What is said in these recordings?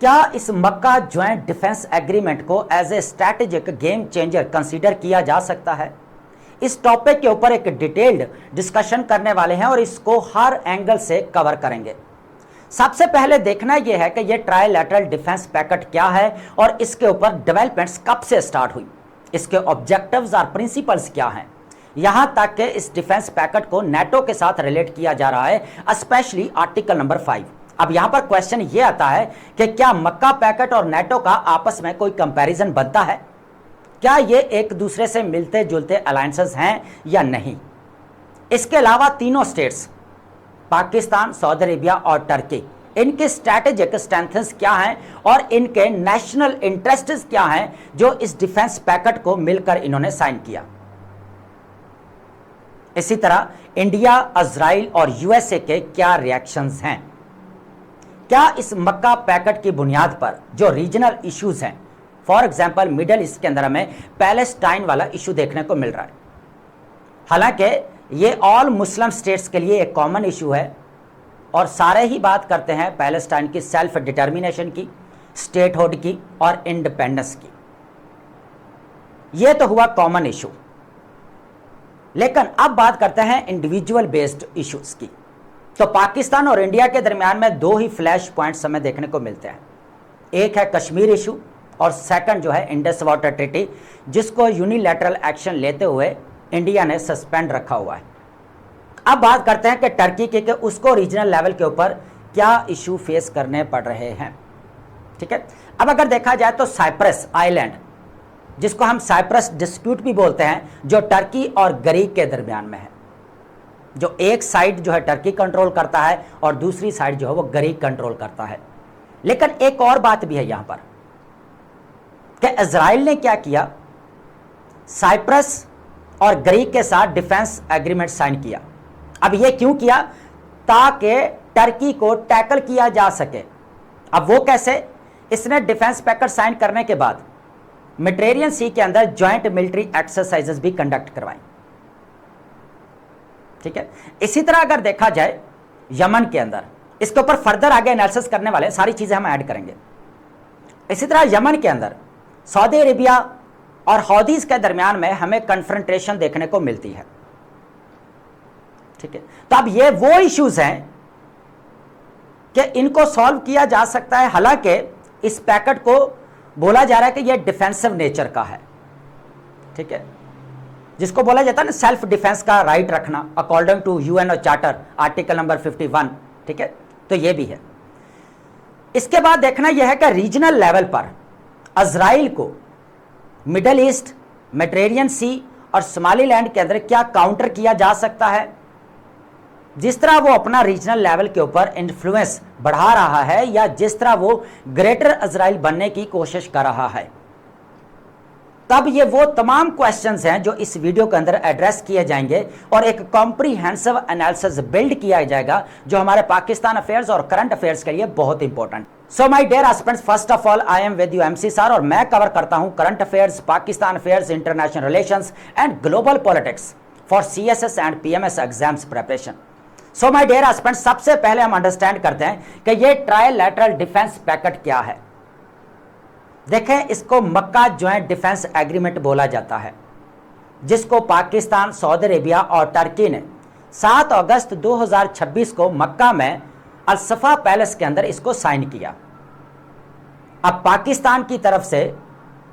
क्या इस Makkah joint defence agreement को as a strategic game changer consider किया जा सकता है? इस टॉपिक के ऊपर एक डिटेल्ड डिस्कशन करने वाले हैं और इसको हर एंगल से कवर करेंगे। सबसे पहले देखना यह है कि यह ट्राइलैटरल डिफेंस पैक्ट क्या है और इसके ऊपर डेवलपमेंट्स कब से स्टार्ट हुई, इसके ऑब्जेक्टिव्स और प्रिंसिपल्स क्या हैं, यहां तक कि इस डिफेंस पैक्ट को नेटो के साथ रिलेट किया जा रहा है, स्पेशली आर्टिकल नंबर 5। अब यहां पर क्वेश्चन ये आता है कि क्या मक्का पैक्ट और नेटो का आपस में कोई कंपैरिजन बनता है? क्या ये एक दूसरे से मिलते जुलते अलायंसेस हैं या नहीं? इसके अलावा तीनों स्टेट्स पाकिस्तान, सऊदी अरेबिया और टर्की, इनके स्ट्रैटेजिक स्ट्रेंथ्स क्या हैं और इनके नेशनल इंटरेस्ट्स क्या हैं जो इस डिफेंस पैक्ट को मिलकर इन्होंने साइन किया। इसी तरह इंडिया, इजराइल और यूएसए के क्या रिएक्शंस हैं? क्या इस मक्का पैक्ट की बुनियाद पर जो रीजनल इश्यूज हैं, फॉर एग्जांपल मिडिल ईस्ट के अंदर हमें पैलेस्टाइन वाला इशू देखने को मिल रहा है, हालांकि ये ऑल मुस्लिम स्टेट्स के लिए एक कॉमन इशू है और सारे ही बात करते हैं पैलेस्टाइन की सेल्फ डिटर्मिनेशन की, स्टेटहुड की और इंडिपेंडेंस की। ये तो हुआ कॉमन इशू, लेकिन अब बात करते हैं इंडिविजुअल बेस्ड इश्यूज की। तो पाकिस्तान और इंडिया के दरमियान में दो ही फ्लैश पॉइंट्स हमें देखने को मिलते हैं। एक है कश्मीर इशू और सेकंड जो है इंडस वाटर ट्रीटी, जिसको यूनिलैटरल एक्शन लेते हुए इंडिया ने सस्पेंड रखा हुआ है। अब बात करते हैं कि टर्की के उसको रीजनल लेवल के ऊपर क्या इशू फेस करने पड़ रहे हैं। ठीक है, अब अगर देखा जाए तो साइप्रस आइलैंड, जिसको हम साइप्रस डिस्प्यूट भी बोलते हैं, जो टर्की और ग्रीक के दरमियान में है, जो एक साइड जो है टर्की कंट्रोल करता है और दूसरी साइड जो है वो ग्रीक कंट्रोल करता है। लेकिन एक और बात भी है यहां पर कि इजराइल ने क्या किया, साइप्रस और ग्रीक के साथ डिफेंस एग्रीमेंट साइन किया। अब ये क्यों किया? ताकि टर्की को टैकल किया जा सके। अब वो कैसे? इसने डिफेंस पैक्ट साइन करने के बाद मेडिटेरेनियन सी के अंदर ज्वाइंट मिलिट्री एक्सरसाइजेस भी कंडक्ट करवाई। ठीक है, इसी तरह अगर देखा जाए यमन के अंदर, इसके ऊपर फर्दर आगे एनालिसिस करने वाले सारी चीजें हम ऐड करेंगे। इसी तरह यमन के अंदर सऊदी अरेबिया और हौदीज के दरमियान में हमें कन्फ्रंटेशन देखने को मिलती है। ठीक है, तो अब ये वो इश्यूज हैं कि इनको सॉल्व किया जा सकता है। हालांकि इस पैक्ट को बोला जा रहा है कि यह डिफेंसिव नेचर का है। ठीक है, जिसको बोला जाता है ना सेल्फ डिफेंस का राइट रखना according to UNO charter article number 51। ठीक है, तो यह भी है। इसके बाद देखना यह है कि रीजनल लेवल पर इजराइल को मिडिल ईस्ट, मेडिटेरेनियन सी और सोमालीलैंड के अंदर क्या काउंटर किया जा सकता है। जिस तरह वो अपना रीजनल लेवल के ऊपर इन्फ्लुएंस बढ़ा रहा है या जिस तरह वो ग्रेटर इजराइल बनने की कोशिश कर रहा है, तब ये वो तमाम क्वेश्चंस हैं जो इस वीडियो के अंदर एड्रेस किए जाएंगे और एक कॉम्प्रिहेंसिव एनालिसिस बिल्ड किया जाएगा जो हमारे पाकिस्तान अफेयर्स और करंट अफेयर्स के लिए बहुत important. So my dear aspirants, first of all I am with you MC sir और मैं कवर करता हूं current affairs, Pakistan affairs, international relations and global politics for CSS and PMS exams preparation. So my dear aspirants, सबसे पहले हम understand करते हैं कि ये ट्राइलैटरल डिफेंस पैक्ट क्या है। देखें, इसको मक्का ज्वाइंट डिफेंस एग्रीमेंट बोला जाता है, जिसको पाकिस्तान, सऊदी अरेबिया और टर्की ने 7 अगस्त 2026 को मक्का में अल सफा पैलेस के अंदर इसको साइन किया। अब पाकिस्तान की तरफ से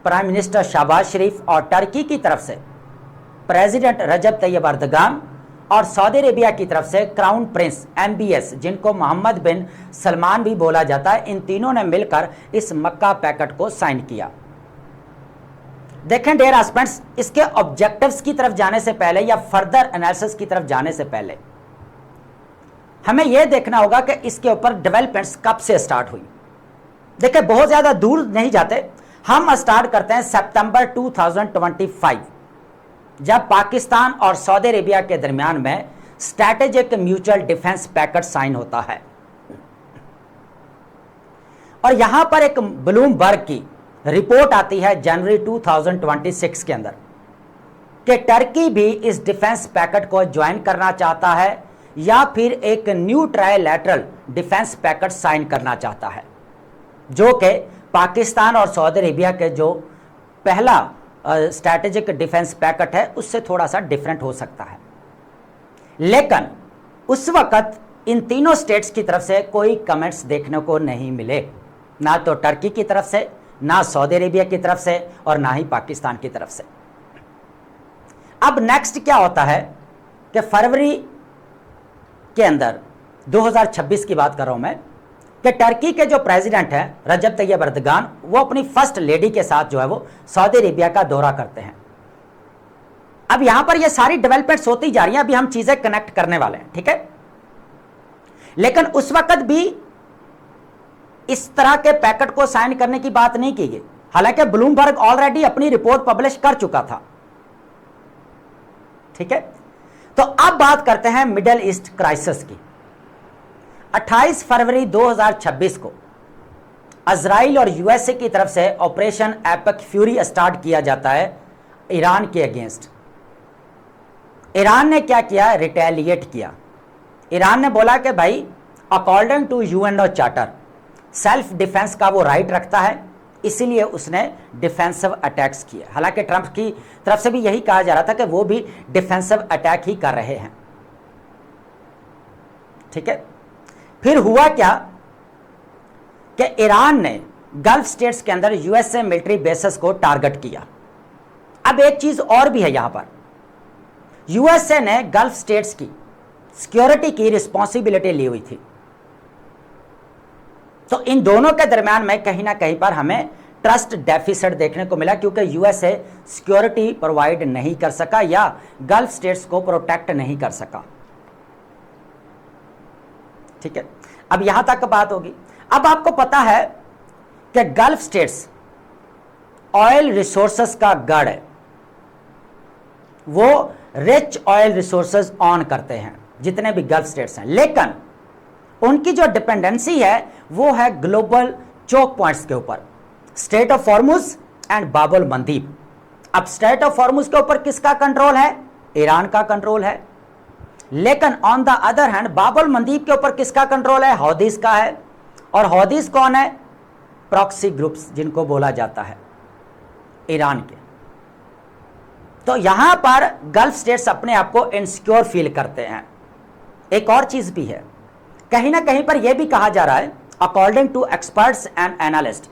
प्राइम मिनिस्टर शहबाज शरीफ और टर्की की तरफ से प्रेसिडेंट रजब तैयब अर्दगान और सऊदी अरेबिया की तरफ से क्राउन प्रिंस MBS, जिनको मोहम्मद बिन सलमान भी बोला जाता है, इन तीनों ने मिलकर इस मक्का पैक्ट को साइन किया। देखें डियर एस्पिरेंट्स, इसके ऑब्जेक्टिव्स की तरफ जाने से पहले या फर्दर एनालिसिस की तरफ जाने से पहले हमें यह देखना होगा कि इसके ऊपर डेवलपमेंट्स कब से स्टार्ट हुई। देखिए, बहुत ज्यादा दूर नहीं जाते, हम स्टार्ट करते हैं सितंबर 2025, जब पाकिस्तान और सऊदी अरेबिया के दरमियान में strategic mutual defence pact sign होता है। और यहां पर एक ब्लूमबर्ग की रिपोर्ट आती है जनवरी 2026 के अंदर कि टर्की भी इस डिफेंस पैक्ट को ज्वाइन करना चाहता है या फिर एक new trilateral defence pact sign करना चाहता है। जो कि पाकिस्तान और सऊदी अरेबिया के जो पहला स्ट्रैटेजिक डिफेंस पैकेट है उससे थोड़ा सा डिफरेंट हो सकता है। लेकिन उस वक्त इन तीनों स्टेट्स की तरफ से कोई कमेंट्स देखने को नहीं मिले, ना तो टर्की की तरफ से, ना सऊदी अरेबिया की तरफ से, और ना ही पाकिस्तान की तरफ से। अब नेक्स्ट क्या होता है कि फरवरी के अंदर 2026 की बात कर रहा हूं मैं, कि टर्की के जो प्रेसिडेंट हैं रजब तैयब एर्दोगान, वो अपनी फर्स्ट लेडी के साथ जो है वो सऊदी अरेबिया का दौरा करते हैं। अब यहां पर ये सारी डेवलपमेंट्स होती जा रही हैं, अभी हम चीजें कनेक्ट करने वाले हैं, ठीक है। लेकिन उस वक्त भी इस तरह के पैकेट को साइन करने की बात नहीं की गई, हालांकि ब्लूमबर्ग ऑलरेडी अपनी रिपोर्ट पब्लिश कर चुका था, ठीक है। तो अब बात करते हैं मिडिल ईस्ट क्राइसिस की। 28 फरवरी 2026 को इजराइल और यूएसए की तरफ से ऑपरेशन एपिक फ्यूरी स्टार्ट किया जाता है ईरान के अगेंस्ट। ईरान ने क्या किया? रिटेलिएट किया। ईरान ने बोला कि भाई according to UNO charter self defence का वो राइट रखता है, इसीलिए उसने डिफेंसिव अटैक्स किए। हालांकि ट्रंप की तरफ से भी यही कहा जा रहा था कि वो भी डिफेंसिव अटैक ही कर रहे हैं, ठीक है। फिर हुआ क्या कि ईरान ने गल्फ स्टेट्स के अंदर यूएसए मिलिट्री बेसेस को टारगेट किया। अब एक चीज और भी है, यहां पर यूएसए ने गल्फ स्टेट्स की सिक्योरिटी की रिस्पॉन्सिबिलिटी ली हुई थी। तो इन दोनों के दरमियान में कहीं ना कहीं पर हमें ट्रस्ट डेफिसिट देखने को मिला, क्योंकि यूएसए सिक्योरिटी प्रोवाइड नहीं कर सका या गल्फ स्टेट्स को प्रोटेक्ट नहीं कर सका, ठीक है। अब यहां तक बात होगी। अब आपको पता है कि गल्फ स्टेट्स ऑयल रिसोर्सेस का गढ़ है, वो रिच ऑयल रिसोर्सेस ऑन करते हैं जितने भी गल्फ स्टेट्स हैं, लेकिन उनकी जो डिपेंडेंसी है वो है ग्लोबल चोक पॉइंट्स के ऊपर, स्ट्रेट ऑफ हॉर्मुज एंड बाब अल मंदीब। अब स्ट्रेट ऑफ हॉर्मुज के ऊपर किसका कंट्रोल है? ईरान का कंट्रोल है। लेकिन ऑन द अदर हैंड बाब अल मंदीब के ऊपर किसका कंट्रोल है? हौदीस का है। और हौदीस कौन है? प्रॉक्सी ग्रुप्स जिनको बोला जाता है, ईरान के। तो यहां पर गल्फ स्टेट्स अपने आप को इनसिक्योर फील करते हैं। एक और चीज भी है, कहीं ना कहीं पर यह भी कहा जा रहा है according to experts and analyst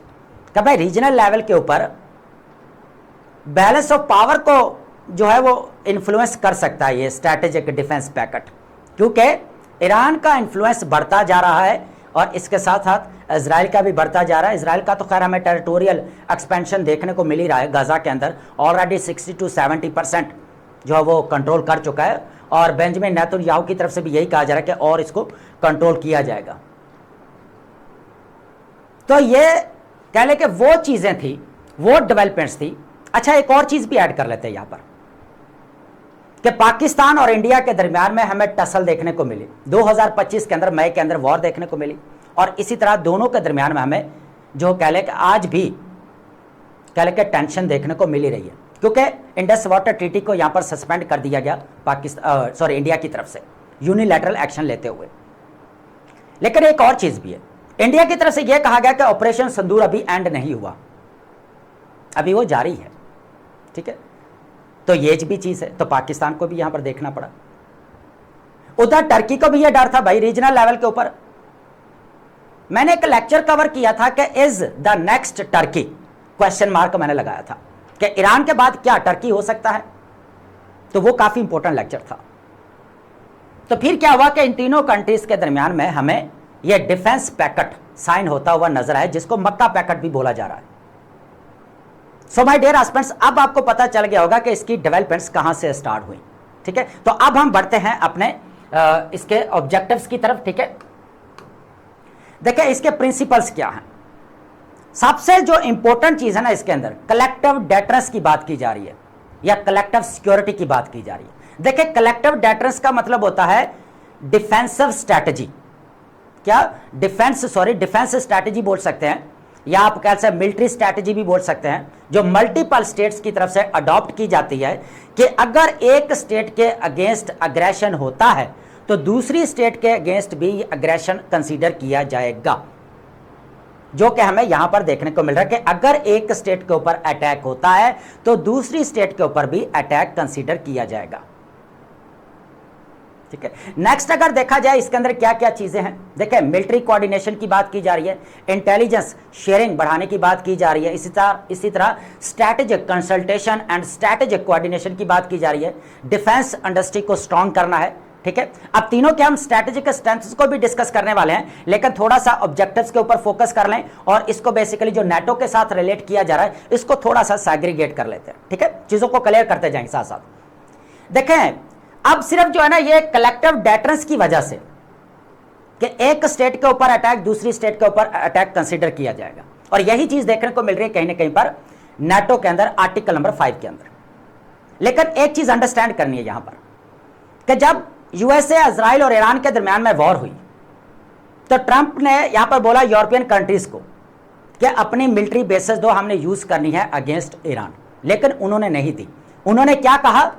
कि भाई रीजनल लेवल के ऊपर बैलेंस ऑफ पावर को जो है वो इन्फ्लुएंस कर सकता है ये स्ट्रैटेजिक डिफेंस पैकेट, क्योंकि ईरान का इन्फ्लुएंस बढ़ता जा रहा है और इसके साथ साथ इजराइल का भी बढ़ता जा रहा है। इजराइल का तो खैर हमें टेरिटोरियल एक्सपेंशन देखने को मिल ही रहा है, गाजा के अंदर ऑलरेडी 60 to 70% जो है वो कंट्रोल कर चुका है, और बेंजामिन नेतन्याहू की तरफ से भी यही कहा जा रहा है कि और इसको कंट्रोल किया जाएगा। तो ये कह ले कि वो चीजें थी, वो डेवलपमेंट्स थी। अच्छा, एक और चीज भी ऐड कर लेते हैं यहां पर कि पाकिस्तान और इंडिया के दरमियान में हमें टसल देखने को मिली 2025 के अंदर, मई के अंदर वॉर देखने को मिली, और इसी तरह दोनों के दरमियान में हमें जो कह ले कि आज भी कह ले कि टेंशन देखने को मिल ही रही है, क्योंकि इंडस वाटर ट्रीटी को यहां पर सस्पेंड कर दिया गया पाकिस्तान इंडिया की तरफ से यूनिलैटरल एक्शन लेते हुए। लेकिन एक और चीज भी है, इंडिया की तरफ से यह कहा गया कि ऑपरेशन सिंदूर अभी एंड नहीं हुआ, अभी वो जारी है, ठीक है। तो ये भी चीज है, तो पाकिस्तान को भी यहां पर देखना पड़ा। उधर टर्की को भी यह डर था भाई रीजनल लेवल के ऊपर। मैंने एक लेक्चर कवर किया था कि is the next Turkey, question mark मैंने लगाया था कि ईरान के बाद क्या टर्की हो सकता है, तो वो काफी इंपॉर्टेंट लेक्चर था। तो फिर क्या हुआ कि इन तीनों कंट्रीज के दरमियान में हमें यह डिफेंस पैकेट साइन होता हुआ नजर आया, जिसको मक्का पैकेट भी बोला जा रहा है। सो माय डियर एस्पिरेंट्स, अब आपको पता चल गया होगा कि इसकी डेवलपमेंट्स कहां से स्टार्ट हुई, ठीक है। तो अब हम बढ़ते हैं अपने इसके ऑब्जेक्टिव्स की तरफ, ठीक है। देखिए इसके प्रिंसिपल्स क्या हैं। सबसे जो इंपॉर्टेंट चीज है ना इसके अंदर, कलेक्टिव डेटरेंस की बात की जा रही है या कलेक्टिव सिक्योरिटी की बात की जा रही है। देखिए कलेक्टिव डेटरेंस का मतलब होता है डिफेंसिव स्ट्रैटेजी, क्या डिफेंस स्ट्रैटेजी बोल सकते हैं, या आप कह सकते हैं मिलिट्री स्ट्रैटेजी भी बोल सकते हैं, जो मल्टीपल स्टेट्स की तरफ से अडॉप्ट की जाती है कि अगर एक स्टेट के अगेंस्ट अग्रेशन होता है तो दूसरी स्टेट के अगेंस्ट भी अग्रेशन कंसीडर किया जाएगा। जो कि हमें यहां पर देखने को मिल रहा है कि अगर एक स्टेट के ऊपर अटैक होता है तो दूसरी स्टेट के ऊपर भी अटैक कंसीडर किया जाएगा। ठीक है, नेक्स्ट अगर देखा जाए इसके अंदर क्या क्या चीजें हैं, देखिए मिलिट्री कोऑर्डिनेशन की बात की जा रही है, इंटेलिजेंस शेयरिंग बढ़ाने की बात की जा रही है, इसी तरह strategic consultation and strategic coordination की बात की जा रही है, डिफेंस इंडस्ट्री को स्ट्रांग करना है। ठीक है, अब तीनों के हम स्ट्रैटेजिक स्ट्रेंथ्स को भी डिस्कस करने वाले हैं, लेकिन थोड़ा सा ऑब्जेक्टिव्स के ऊपर फोकस कर लें और इसको बेसिकली जो नाटो के साथ रिलेट किया जा रहा है इसको थोड़ा सा सैग्रीगेट कर लेते हैं। ठीक है, चीजों को क्लियर करते जाएंगे साथ साथ। देखें अब सिर्फ जो है ना ये कलेक्टिव डेटरेंस की वजह से कि एक स्टेट के ऊपर अटैक दूसरी स्टेट के ऊपर अटैक कंसीडर किया जाएगा, और यही चीज देखने को मिल रही है कहीं ना कहीं पर नाटो के अंदर आर्टिकल नंबर 5 के अंदर। लेकिन एक चीज अंडरस्टैंड करनी है यहां पर कि जब यूएसए, इजराइल और ईरान के दरमियान में वॉर हुई तो ट्रंप ने यहां पर बोला यूरोपियन कंट्रीज को कि अपनी मिलिट्री बेसेस दो, हमने यूज करनी है अगेंस्ट ईरान, लेकिन उन्होंने नहीं दी। उन्होंने क्या कहा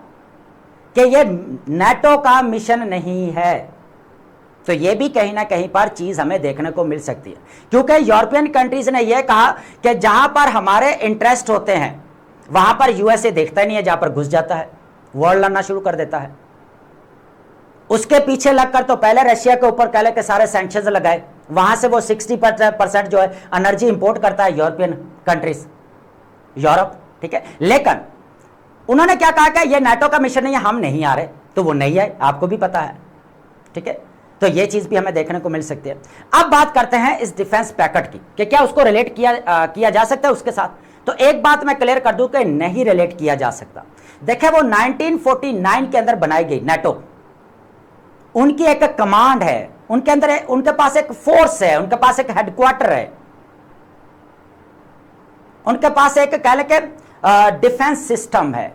कि ये नाटो का मिशन नहीं है। तो ये भी कहीं ना कहीं पर चीज हमें देखने को मिल सकती है, क्योंकि यूरोपियन कंट्रीज ने यह कहा कि जहां पर हमारे इंटरेस्ट होते हैं वहां पर यूएसए देखता ही नहीं है, जहां पर घुस जाता है, वॉर लड़ना शुरू कर देता है। उसके पीछे लगकर तो पहले रशिया के ऊपर कहले के सारे सैंक्शंस लगाए, वहां से वो 60% जो है एनर्जी इंपोर्ट करता है यूरोपियन कंट्रीज, यूरोप। ठीक है, लेकिन उन्होंने क्या कहा कि ये नाटो का मिशन नहीं है, हम नहीं आ रहे, तो वो नहीं आए, आपको भी पता है। ठीक है, तो ये चीज भी हमें देखने को मिल सकती है। अब बात करते हैं इस डिफेंस पैकेट की कि क्या उसको रिलेट किया जा सकता है उसके साथ। तो एक बात मैं क्लियर कर दूं कि नहीं रिलेट किया जा सकता। देखिए वो 1949 के अंदर बनाई गई नाटो, उनकी एक कमांड है, उनके अंदर उनके पास एक फोर्स है, उनके पास एक हेडक्वार्टर है, उनके पास एक कह ले के डिफेंस सिस्टम है,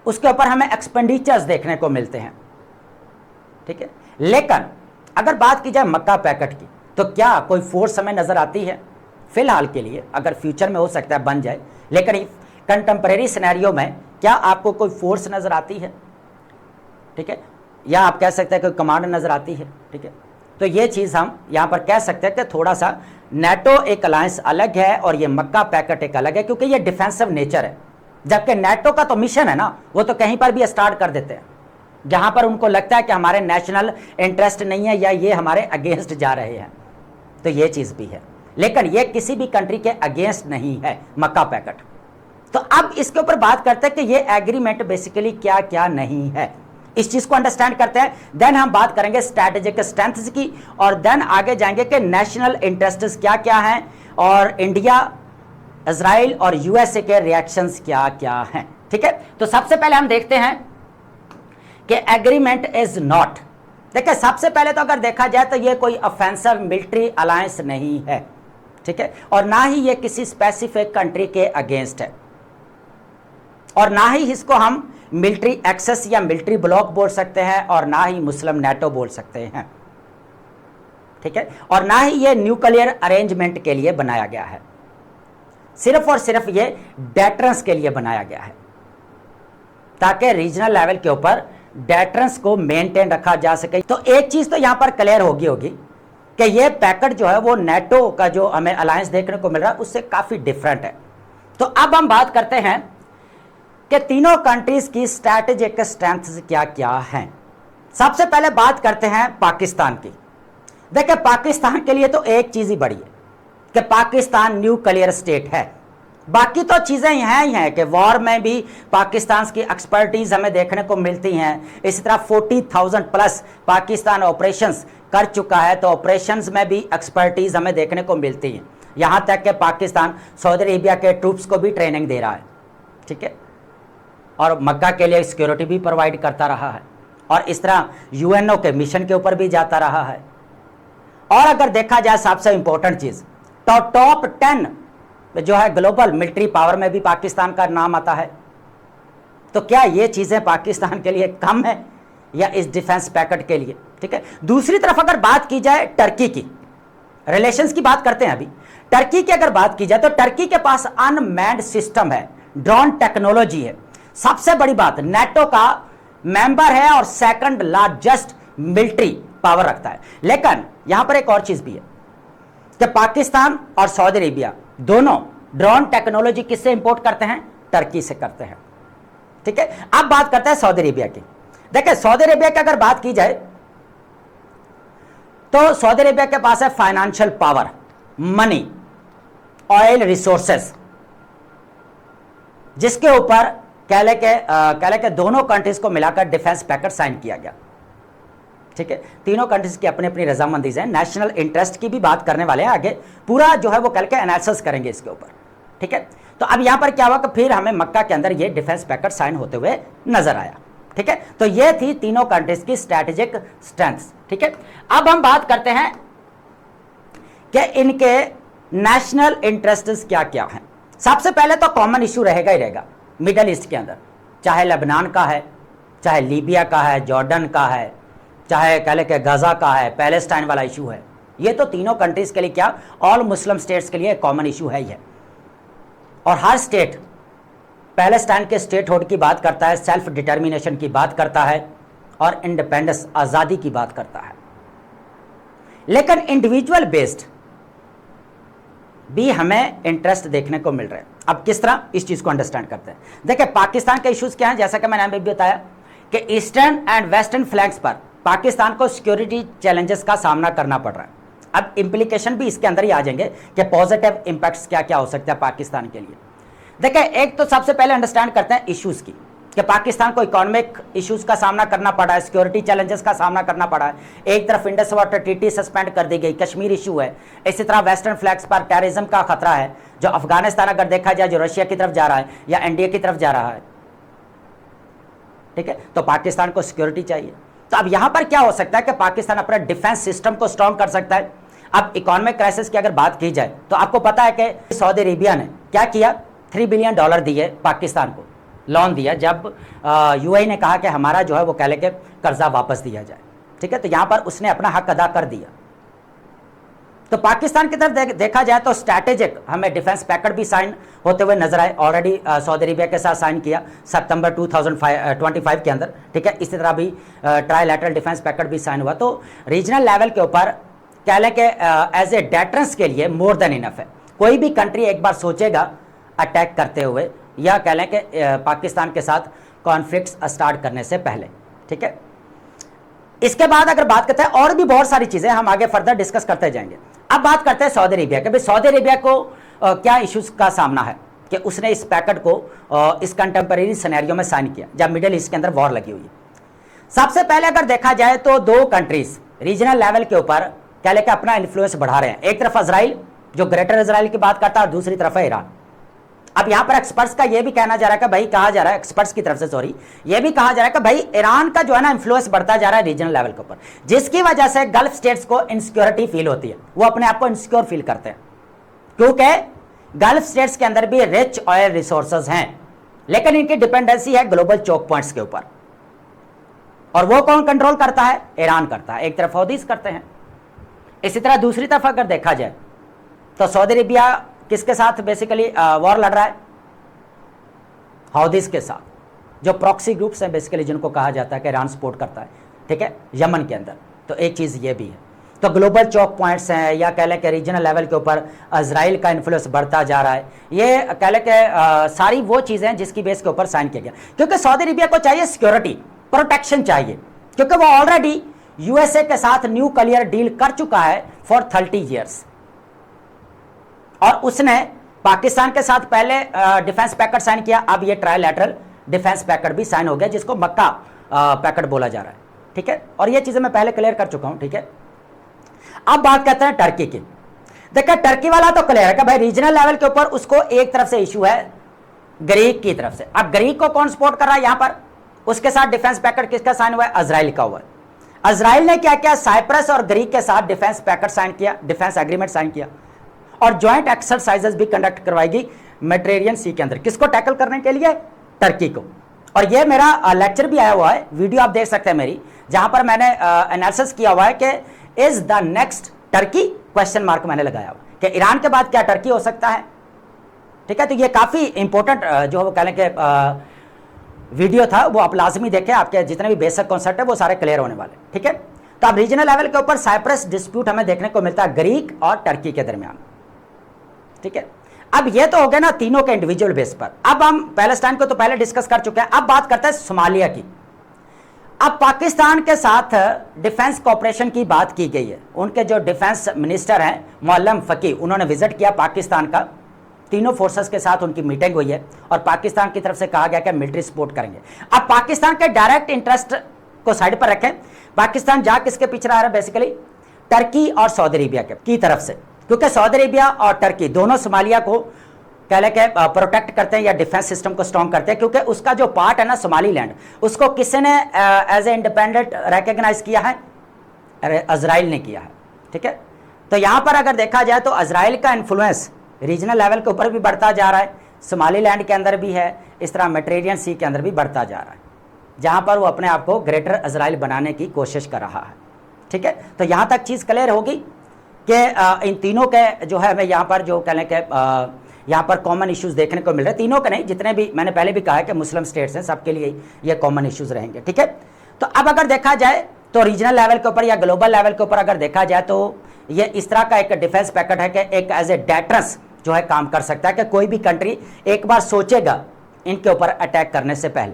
उसके ऊपर हमें एक्सपेंडिचर्स देखने को मिलते हैं। ठीक है, लेकिन अगर बात की जाए मक्का पैकेट की तो क्या कोई फोर्स हमें नजर आती है फिलहाल के लिए? अगर फ्यूचर में हो सकता है बन जाए, लेकिन कंटेम्परेरी सिनेरियो में क्या आपको कोई फोर्स नजर आती है? ठीक है, या आप कह सकते हैं कोई कमांड नजर आती है। ठीक है, तो ये चीज हम यहां पर कह सकते हैं कि थोड़ा सा नाटो एक अलायंस अलग है और ये मक्का पैकेट एक अलग है, क्योंकि ये डिफेंसिव नेचर है, जबकि नाटो का तो मिशन है ना, वो तो कहीं पर भी स्टार्ट कर देते हैं जहां पर उनको लगता है कि हमारे नेशनल इंटरेस्ट नहीं है या ये हमारे अगेंस्ट जा रहे हैं। तो ये चीज भी है, लेकिन ये किसी भी कंट्री के अगेंस्ट नहीं है मक्का पैकेट। तो अब इसके ऊपर बात करते हैं कि ये एग्रीमेंट बेसिकली क्या क्या नहीं है, इस चीज को अंडरस्टैंड करते हैं, देन हम बात करेंगे स्ट्रैटेजिक स्ट्रेंथ्स की, और देन आगे जाएंगे कि नेशनल इंटरेस्ट्स क्या क्या हैं और इंडिया, इजराइल और यूएसए के रिएक्शंस क्या क्या हैं। ठीक है, तो सबसे पहले हम देखते हैं कि एग्रीमेंट इज नॉट, देखिए सबसे पहले तो अगर देखा जाए तो ये कोई ऑफेंसिव मिलिट्री अलायंस नहीं है। ठीक है, और ना ही ये किसी स्पेसिफिक कंट्री के अगेंस्ट है, और ना ही इसको हम मिलिट्री एक्सेस या मिलिट्री ब्लॉक बोल सकते हैं, और ना ही मुस्लिम नाटो बोल सकते हैं। ठीक है, और ना ही ये न्यूक्लियर अरेंजमेंट के लिए बनाया गया है, सिर्फ और सिर्फ ये डेटरेंस के लिए बनाया गया है, ताकि रीजनल लेवल के ऊपर डेटरेंस को मेंटेन रखा जा सके। तो एक चीज तो यहां पर क्लियर होगी कि ये पैकेट जो है वो नाटो का जो हमें अलायंस देखने को मिल रहा है उससे काफी डिफरेंट है। तो अब हम बात करते हैं कि तीनों कंट्रीज की स्ट्रैटेजिक स्ट्रेंथ्स क्या क्या हैं। सबसे पहले बात करते हैं पाकिस्तान की। देखिए पाकिस्तान के लिए तो एक चीज ही बड़ी है कि पाकिस्तान न्यूक्लियर स्टेट है, बाकी तो चीजें हैं ही हैं कि वॉर में भी पाकिस्तान की एक्सपर्टीज हमें देखने को मिलती हैं। इसी तरह 40,000 प्लस पाकिस्तान ऑपरेशंस कर चुका है, तो ऑपरेशंस में भी एक्सपर्टीज हमें देखने को मिलती हैं। यहां तक कि पाकिस्तान सऊदी अरेबिया के ट्रूप्स को भी ट्रेनिंग दे रहा है। ठीक है, और मक्का के लिए सिक्योरिटी भी प्रोवाइड करता रहा है, और इस तरह यूएनओ के मिशन के ऊपर भी जाता रहा है। और अगर देखा जाए सबसे इंपॉर्टेंट चीज, तो टॉप 10 जो है ग्लोबल मिलिट्री पावर में भी पाकिस्तान का नाम आता है। तो क्या ये चीजें पाकिस्तान के लिए कम है या इस डिफेंस पैकेट के लिए? ठीक है, दूसरी तरफ अगर बात की जाए टर्की की, रिलेशंस की बात करते हैं अभी। टर्की की अगर बात की जाए तो टर्की के पास अनमैन्ड सिस्टम है, ड्रोन टेक्नोलॉजी है। सबसे बड़ी बात, नाटो का मेंबर है और सेकंड लार्जेस्ट मिलिट्री पावर रखता है। लेकिन यहां पर एक और चीज भी है कि पाकिस्तान और सऊदी अरेबिया दोनों ड्रोन टेक्नोलॉजी किससे इंपोर्ट करते हैं? टर्की से करते हैं। ठीक है, अब बात करते हैं सऊदी अरेबिया की। देखिए सऊदी अरेबिया की अगर बात की जाए तो सऊदी अरेबिया के पास है financial power, money, oil resources, जिसके ऊपर कह ले के दोनों कंट्रीज को मिलाकर डिफेंस पैक्ट साइन किया गया। ठीक है, तीनों कंट्रीज की अपनी अपनी रजामंदी है। नेशनल इंटरेस्ट की भी बात करने वाले हैं आगे, पूरा जो है वो कल के एनालिसिस करेंगे इसके ऊपर। ठीक है, तो अब यहां पर क्या हुआ कि फिर हमें मक्का के अंदर ये डिफेंस पैक्ट साइन होते हुए नजर आया। ठीक है, तो ये थी तीनों कंट्रीज की स्ट्रैटेजिक स्ट्रेंथ्स। ठीक है, अब हम बात करते हैं कि इनके नेशनल इंटरेस्ट्स क्या क्या हैं। सबसे पहले तो कॉमन इशू रहेगा ही रहेगा मिडल ईस्ट के अंदर, चाहे लेबनान का है, चाहे लीबिया का है, जॉर्डन का है, चाहे कह ले के गजा का है, पैलेस्टाइन वाला इशू है। ये तो तीनों कंट्रीज के लिए क्या, ऑल मुस्लिम स्टेट्स के लिए कॉमन इशू है ही है। और हर स्टेट पैलेस्टाइन के स्टेटहुड की बात करता है, सेल्फ डिटर्मिनेशन की बात करता है और इंडिपेंडेंस, आज़ादी की बात करता है। लेकिन इंडिविजुअल बेस्ड भी हमें इंटरेस्ट देखने को मिल रहे हैं। अब किस तरह इस चीज को अंडरस्टैंड करते हैं? देखिए पाकिस्तान के इश्यूज क्या हैं, जैसा कि मैंने अभी बताया कि ईस्टर्न एंड वेस्टर्न फ्लैंक्स पर पाकिस्तान को सिक्योरिटी चैलेंजेस का सामना करना पड़ रहा है। अब इंप्लीकेशन भी इसके अंदर ही आ जाएंगे कि पॉजिटिव इंपैक्ट्स क्या क्या हो सकते हैं पाकिस्तान के लिए। देखिए एक तो सबसे पहले अंडरस्टैंड करते हैं इश्यूज की, कि पाकिस्तान को इकोनॉमिक इश्यूज का सामना करना पड़ा है, सिक्योरिटी चैलेंजेस का सामना करना पड़ा है। एक तरफ इंडस वाटर ट्रीटी सस्पेंड कर दी गई, कश्मीर इशू है। इसी तरह वेस्टर्न फ्लैग्स पर टेररिज्म का खतरा है, जो अफगानिस्तान अगर देखा जाए जो रशिया की तरफ जा रहा है या इंडिया की तरफ जा रहा है। ठीक है, तो पाकिस्तान को सिक्योरिटी चाहिए। तो अब यहां पर क्या हो सकता है कि पाकिस्तान अपने डिफेंस सिस्टम को स्ट्रॉन्ग कर सकता है। अब इकोनॉमिक क्राइसिस की अगर बात की जाए तो आपको पता है कि सऊदी अरेबिया ने क्या किया, $3 बिलियन दिए पाकिस्तान को, लोन दिया, जब यूएई ने कहा कि हमारा जो है वो कह ले के कर्जा वापस दिया जाए। ठीक है, तो यहां पर उसने अपना हक अदा कर दिया। तो पाकिस्तान की तरफ देखा जाए तो स्ट्रैटेजिक हमें डिफेंस पैक्ट भी साइन होते हुए नजर आए। ऑलरेडी सऊदी अरेबिया के साथ साइन किया सितंबर 2025 के अंदर। ठीक है, इसी तरह भी ट्राइलैटरल डिफेंस पैक्ट भी साइन हुआ। तो रीजनल लेवल के ऊपर कह लें कि एज ए डेटरेंस के लिए मोर देन इनफ है। कोई भी कंट्री एक बार सोचेगा अटैक करते हुए या कह लें कि पाकिस्तान के साथ कॉन्फ्लिक्ट्स स्टार्ट करने से पहले। ठीक है, इसके बाद अगर बात करते हैं और भी बहुत सारी चीजें हम आगे फर्दर डिस्कस करते जाएंगे। अब बात करते हैं सऊदी अरेबिया के। भाई सऊदी अरेबिया को क्या इश्यूज का सामना है कि उसने इस पैकेट को इस कंटेम्परेरी सिनेरियो में साइन किया जब मिडिल ईस्ट के अंदर वॉर लगी हुई है। सबसे पहले अगर देखा जाए तो दो कंट्रीज रीजनल लेवल के ऊपर कह लेकर अपना इन्फ्लुएंस बढ़ा रहे हैं। एक तरफ इजराइल जो ग्रेटर इजराइल की बात करता है और दूसरी तरफ है ईरान। अब यहां पर एक्सपर्ट्स का यह भी कहना जा रहा है कि भाई कहा जा रहा है एक्सपर्ट्स की तरफ से सॉरी यह भी कहा जा रहा है कि भाई ईरान का जो है ना इन्फ्लुएंस बढ़ता जा रहा है रीजनल लेवल के ऊपर, जिसकी वजह से गल्फ स्टेट्स को इनसिक्योरिटी फील होती है, वो अपने आप को इनसिक्योर फील करते हैं क्योंकि गल्फ स्टेट्स के अंदर भी रिच ऑयल रिसोर्सेज हैं, लेकिन इनकी डिपेंडेंसी है ग्लोबल चोक पॉइंट्स के ऊपर। और वो कौन कंट्रोल करता है? ईरान करता है। एक तरफ हौदीस करते हैं। इसी तरह दूसरी तरफ अगर देखा जाए तो सऊदी अरेबिया किसके साथ बेसिकली वॉर लड़ रहा है? हौदीस के साथ, जो प्रॉक्सी ग्रुप्स हैं बेसिकली, जिनको कहा जाता है कि ईरान सपोर्ट करता है। ठीक है, यमन के अंदर। तो एक चीज़ ये भी है। तो ग्लोबल चौक पॉइंट्स हैं या कह लें कि रीजनल लेवल के ऊपर इजराइल का इन्फ्लुएंस बढ़ता जा रहा है। ये कह लें कि सारी वो चीज़ें हैं जिसकी बेस के ऊपर साइन किया गया, क्योंकि सऊदी अरेबिया को चाहिए सिक्योरिटी, प्रोटेक्शन चाहिए, क्योंकि वो ऑलरेडी यूएसए के साथ न्यूक्लियर डील कर चुका है फॉर 30 ईयर्स। और उसने पाकिस्तान के साथ पहले डिफेंस पैक्ट साइन किया, अब ये ट्राइलैटरल डिफेंस पैक्ट भी साइन हो गया, जिसको मक्का पैक्ट बोला जा रहा है। ठीक है, और ये चीजें मैं पहले क्लियर कर चुका हूं। ठीक है, अब बात करते हैं टर्की की। देखिए टर्की वाला तो क्लियर है कि भाई रीजनल लेवल के ऊपर उसको एक तरफ से इशू है ग्रीक की तरफ से। अब ग्रीक को कौन सपोर्ट कर रहा है यहां पर? उसके साथ डिफेंस पैक्ट किसका साइन हुआ है? इजराइल का हुआ है। इजराइल ने क्या किया? साइप्रस और ग्रीक के साथ डिफेंस पैक्ट साइन किया, डिफेंस एग्रीमेंट साइन किया और ज्वाइंट एक्सरसाइजेस भी कंडक्ट करवाएगी मेडिटेरेनियन सी के अंदर। किसको टैकल करने के लिए? टर्की को। और ये मेरा लेक्चर भी आया हुआ है, वीडियो आप देख सकते हैं मेरी, जहां पर मैंने एनालिसिस किया हुआ है कि is the next Turkey question mark मैंने लगाया हुआ कि ईरान के बाद क्या टर्की हो सकता है। ठीक है, तो ये काफी इंपॉर्टेंट जो वो कह लें कि वीडियो था, वो आप लाजमी देखें, आपके जितने भी बेसिक कॉन्सेप्ट है वो सारे क्लियर होने वाले। ठीक है, तो अब रीजनल लेवल के ऊपर साइप्रस डिस्प्यूट हमें देखने को मिलता है ग्रीक और टर्की के दरमियान, ठीक है। अब ये तो हो गया ना तीनों के इंडिविजुअल बेस पर। अब हम पैलेस्टाइन को तो पहले डिस्कस कर चुके हैं, अब बात करते हैं सोमालिया की। अब पाकिस्तान के साथ डिफेंस कोऑपरेशन की बात की गई है। उनके जो डिफेंस मिनिस्टर हैं मोअल्लम फ़की, उन्होंने विजिट किया पाकिस्तान का, तीनों फोर्सेस के साथ उनकी मीटिंग हुई है और पाकिस्तान की तरफ से कहा गया कि मिलिट्री सपोर्ट करेंगे। अब पाकिस्तान के डायरेक्ट इंटरेस्ट को साइड पर रखें, पाकिस्तान जा किसके पीछे रहा है? बेसिकली टर्की और सऊदी अरेबिया की तरफ से, क्योंकि सऊदी अरेबिया और टर्की दोनों सोमालिया को कह ले के प्रोटेक्ट करते हैं या डिफेंस सिस्टम को स्ट्रॉन्ग करते हैं, क्योंकि उसका जो पार्ट है ना सोमालीलैंड, उसको किसी ने एज ए इंडिपेंडेंट रिकॉग्नाइज किया है? इजराइल ने किया है, ठीक है। तो यहां पर अगर देखा जाए तो इजराइल का इन्फ्लुएंस रीजनल लेवल के ऊपर भी बढ़ता जा रहा है, सोमालीलैंड के अंदर भी है, इस तरह मेडिटेरेनियन सी के अंदर भी बढ़ता जा रहा है, जहां पर वो अपने आप को ग्रेटर इजराइल बनाने की कोशिश कर रहा है, ठीक है। तो यहां तक चीज़ क्लियर होगी कि इन तीनों के जो है हमें यहाँ पर जो कहने के यहाँ पर कॉमन इश्यूज देखने को मिल रहे हैं, तीनों के नहीं, जितने भी मैंने पहले भी कहा है कि मुस्लिम स्टेट्स हैं सबके लिए ये कॉमन इश्यूज रहेंगे, ठीक है। तो अब अगर देखा जाए तो रीजनल लेवल के ऊपर या ग्लोबल लेवल के ऊपर अगर देखा जाए तो ये इस तरह का एक डिफेंस पैकेट है कि एक एज ए डेटरेंस जो है काम कर सकता है कि कोई भी कंट्री एक बार सोचेगा इनके ऊपर अटैक करने से पहले,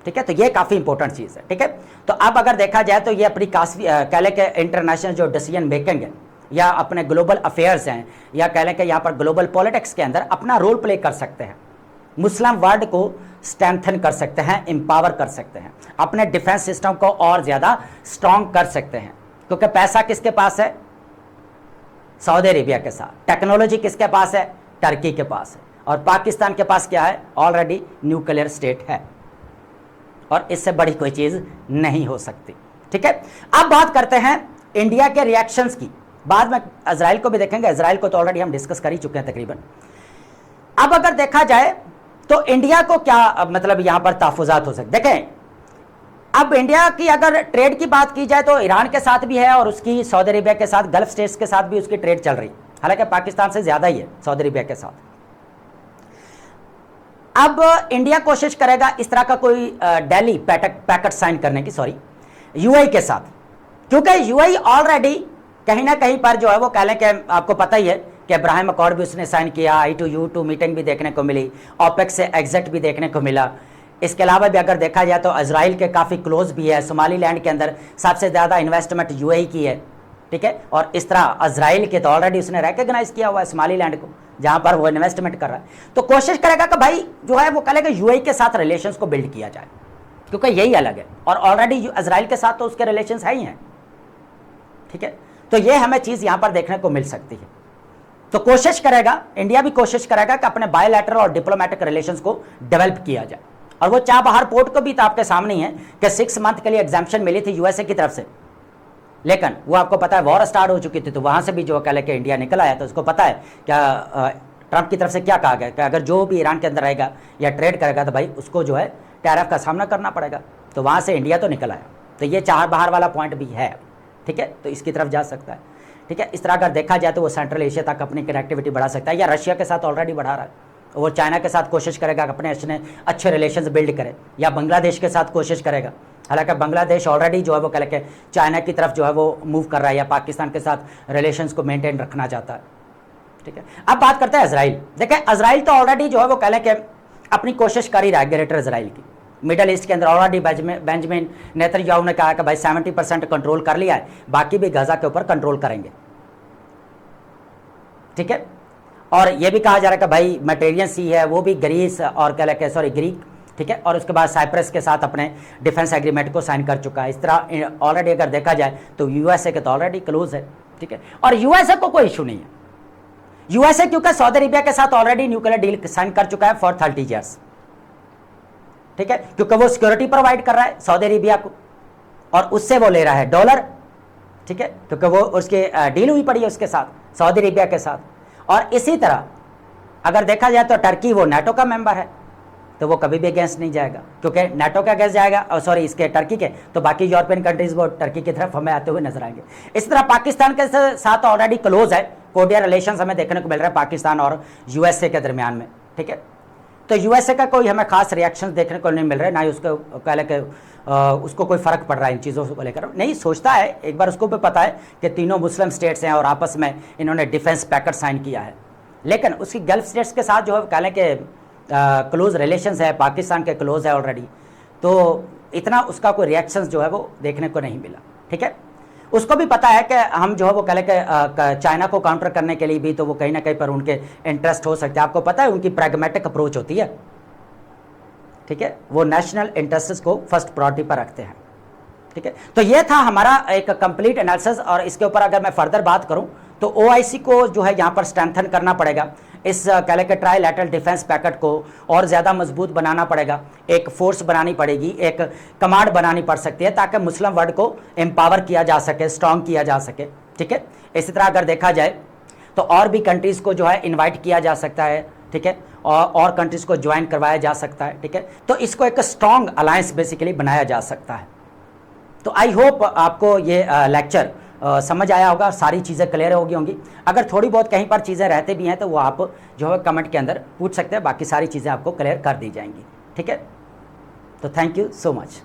ठीक है। तो ये काफ़ी इंपॉर्टेंट चीज़ है, ठीक है। तो अब अगर देखा जाए तो ये अपनी काफ़ी कह लें कि इंटरनेशनल जो डिसीजन मेकिंग है या अपने ग्लोबल अफेयर्स हैं या कह लें कि यहाँ पर ग्लोबल पॉलिटिक्स के अंदर अपना रोल प्ले कर सकते हैं, मुस्लिम वर्ल्ड को स्ट्रेंथन कर सकते हैं, एम्पावर कर सकते हैं, अपने डिफेंस सिस्टम को और ज़्यादा स्ट्रॉन्ग कर सकते हैं, क्योंकि पैसा किसके पास है? सऊदी अरेबिया के साथ। टेक्नोलॉजी किसके पास है? टर्की के पास है। और पाकिस्तान के पास क्या है? ऑलरेडी न्यूक्लियर स्टेट है और इससे बड़ी कोई चीज़ नहीं हो सकती, ठीक है। अब बात करते हैं इंडिया के रिएक्शंस की, बाद में इजराइल को भी देखेंगे, इजराइल को तो ऑलरेडी हम डिस्कस कर ही चुके हैं तकरीबन। अब अगर देखा जाए तो इंडिया को क्या मतलब यहां पर तहफुजात हो सकते, देखें अब इंडिया की अगर ट्रेड की बात की जाए तो ईरान के साथ भी है और उसकी सऊदी अरेबिया के साथ, गल्फ स्टेट्स के साथ भी उसकी ट्रेड चल रही है, हालांकि पाकिस्तान से ज्यादा ही है सऊदी अरेबिया के साथ। अब इंडिया कोशिश करेगा इस तरह का कोई दिल्ली पैकेट साइन करने की, सॉरी यूएई के साथ, क्योंकि यूएई ऑलरेडी कहीं ना कहीं पर जो है वो कह लें कि आपको पता ही है कि इब्राहिम अकॉर्ड भी उसने साइन किया, I2U2 मीटिंग भी देखने को मिली, ओपेक से एग्जिट भी देखने को मिला। इसके अलावा भी अगर देखा जाए तो इजराइल के काफ़ी क्लोज भी है, सोमालीलैंड के अंदर सबसे ज़्यादा इन्वेस्टमेंट यूएई की है, ठीक है। और इस तरह इजराइल के तो ऑलरेडी उसने रिकॉग्नाइज किया हुआ है सोमालीलैंड को, जहां पर वो इन्वेस्टमेंट कर रहा है। तो कोशिश करेगा कि भाई जो है वो कहेगा यूएई के साथ रिलेशंस को बिल्ड किया जाए, क्योंकि यही अलग है और ऑलरेडी इजराइल के साथ तो उसके रिलेशंस है ही हैं, ठीक है। तो ये हमें चीज़ यहां पर देखने को मिल सकती है। तो कोशिश करेगा, इंडिया भी कोशिश करेगा कि अपने बायोलैटरल और डिप्लोमेटिक रिलेशंस को डेवलप किया जाए। और वो चाबहार पोर्ट को भी तो आपके सामने ही है कि 6 मंथ के लिए एग्जाम्पशन मिली थी यूएसए की तरफ से, लेकिन वो आपको पता है वॉर स्टार्ट हो चुकी थी, तो वहां से भी जो कह लेके इंडिया निकल आया। तो उसको पता है क्या ट्रंप की तरफ से क्या कहा गया कि अगर जो भी ईरान के अंदर रहेगा या ट्रेड करेगा तो भाई उसको जो है टैरिफ का सामना करना पड़ेगा। तो वहां से इंडिया तो निकल आया। तो ये चाबहार वाला पॉइंट भी है, ठीक है। तो इसकी तरफ जा सकता है, ठीक है। इस तरह अगर देखा जाए तो वो सेंट्रल एशिया तक अपनी कनेक्टिविटी बढ़ा सकता है, या रशिया के साथ ऑलरेडी बढ़ा रहा है। वो चाइना के साथ कोशिश करेगा कि अपने अच्छे रिलेशंस बिल्ड करे, या बांग्लादेश के साथ कोशिश करेगा। हालांकि बांग्लादेश ऑलरेडी जो है वो कह के चाइना की तरफ जो है वो मूव कर रहा है या पाकिस्तान के साथ रिलेशंस को मेंटेन रखना चाहता है, ठीक है। अब बात करते हैं इजराइल। देखिए इजराइल तो ऑलरेडी जो है वो कह के अपनी कोशिश कर ही रहा है ग्रेटर इजराइल की। मिडल ईस्ट के अंदर ऑलरेडी बेंजामिन नेतन्याहू ने कहा कि भाई 70% कंट्रोल कर लिया है, बाकी भी गजा के ऊपर कंट्रोल करेंगे, ठीक है। और ये भी कहा जा रहा है कि भाई मेडिटेरेनियन सी है वो भी ग्रीस और कह लेके सॉरी ग्रीक, ठीक है। और उसके बाद साइप्रस के साथ अपने डिफेंस एग्रीमेंट को साइन कर चुका है। इस तरह ऑलरेडी अगर देखा जाए तो यूएसए के तो ऑलरेडी क्लोज है, ठीक है। और यूएसए को कोई इशू नहीं है, यूएसए क्योंकि सऊदी अरेबिया के साथ ऑलरेडी न्यूक्लियर डील साइन कर चुका है फॉर 30 ईयर्स, ठीक है। क्योंकि वो सिक्योरिटी प्रोवाइड कर रहा है सऊदी अरेबिया को और उससे वो ले रहा है डॉलर, ठीक है, क्योंकि वो उसकी डील हुई पड़ी है उसके साथ सऊदी अरेबिया के साथ। और इसी तरह अगर देखा जाए तो टर्की वो नाटो का मेंबर है, तो वो कभी भी अगेंस्ट नहीं जाएगा, क्योंकि नाटो का अगेंस्ट जाएगा और सॉरी इसके टर्की के, तो बाकी यूरोपियन कंट्रीज वो टर्की की तरफ हमें आते हुए नजर आएंगे। इस तरह पाकिस्तान के साथ ऑलरेडी क्लोज है, कोर्डियल रिलेशंस हमें देखने को मिल रहा है पाकिस्तान और यूएसए के दरमियान में, ठीक है। तो यूएसए का कोई हमें खास रिएक्शन देखने को नहीं मिल रहा है, ना ही उसको कह लें कि उसको कोई फ़र्क पड़ रहा है इन चीज़ों को लेकर। नहीं सोचता है, एक बार उसको भी पता है कि तीनों मुस्लिम स्टेट्स हैं और आपस में इन्होंने डिफेंस पैक्ट साइन किया है, लेकिन उसकी गल्फ स्टेट्स के साथ जो है कह लें कि क्लोज रिलेशंस है, पाकिस्तान के क्लोज है ऑलरेडी, तो इतना उसका कोई रिएक्शंस जो है वो देखने को नहीं मिला। ठीक है, उसको भी पता है कि हम जो है वो कह लें कि चाइना को काउंटर करने के लिए भी तो वो कहीं ना कहीं पर उनके इंटरेस्ट हो सकते हैं। आपको पता है उनकी प्रैग्मेटिक अप्रोच होती है, ठीक है, वो नेशनल इंटरेस्ट को फर्स्ट प्रायोरिटी पर रखते हैं। ठीक है, तो ये था हमारा एक कंप्लीट एनालिसिस, और इसके ऊपर अगर मैं फर्दर बात करूं तो ओआईसी को जो है यहाँ पर स्ट्रेंथन करना पड़ेगा, इस कह लें कि ट्राईलैटरल डिफेंस पैकेट को और ज़्यादा मजबूत बनाना पड़ेगा, एक फोर्स बनानी पड़ेगी, एक कमांड बनानी पड़ सकती है ताकि मुस्लिम वर्ल्ड को एम्पावर किया जा सके, स्ट्रॉन्ग किया जा सके। ठीक है, इसी तरह अगर देखा जाए तो और भी कंट्रीज़ को जो है इन्वाइट किया जा सकता है। ठीक है, और कंट्रीज़ को ज्वाइन करवाया जा सकता है। ठीक है, तो इसको एक स्ट्रॉन्ग अलायंस बेसिकली बनाया जा सकता है। तो आई होप आपको ये लेक्चर समझ आया होगा, सारी चीज़ें क्लियर हो गई होंगी। अगर थोड़ी बहुत कहीं पर चीज़ें रहते भी हैं तो वो आप जो है कमेंट के अंदर पूछ सकते हैं, बाकी सारी चीज़ें आपको क्लियर कर दी जाएंगी। ठीक है, तो थैंक यू सो मच।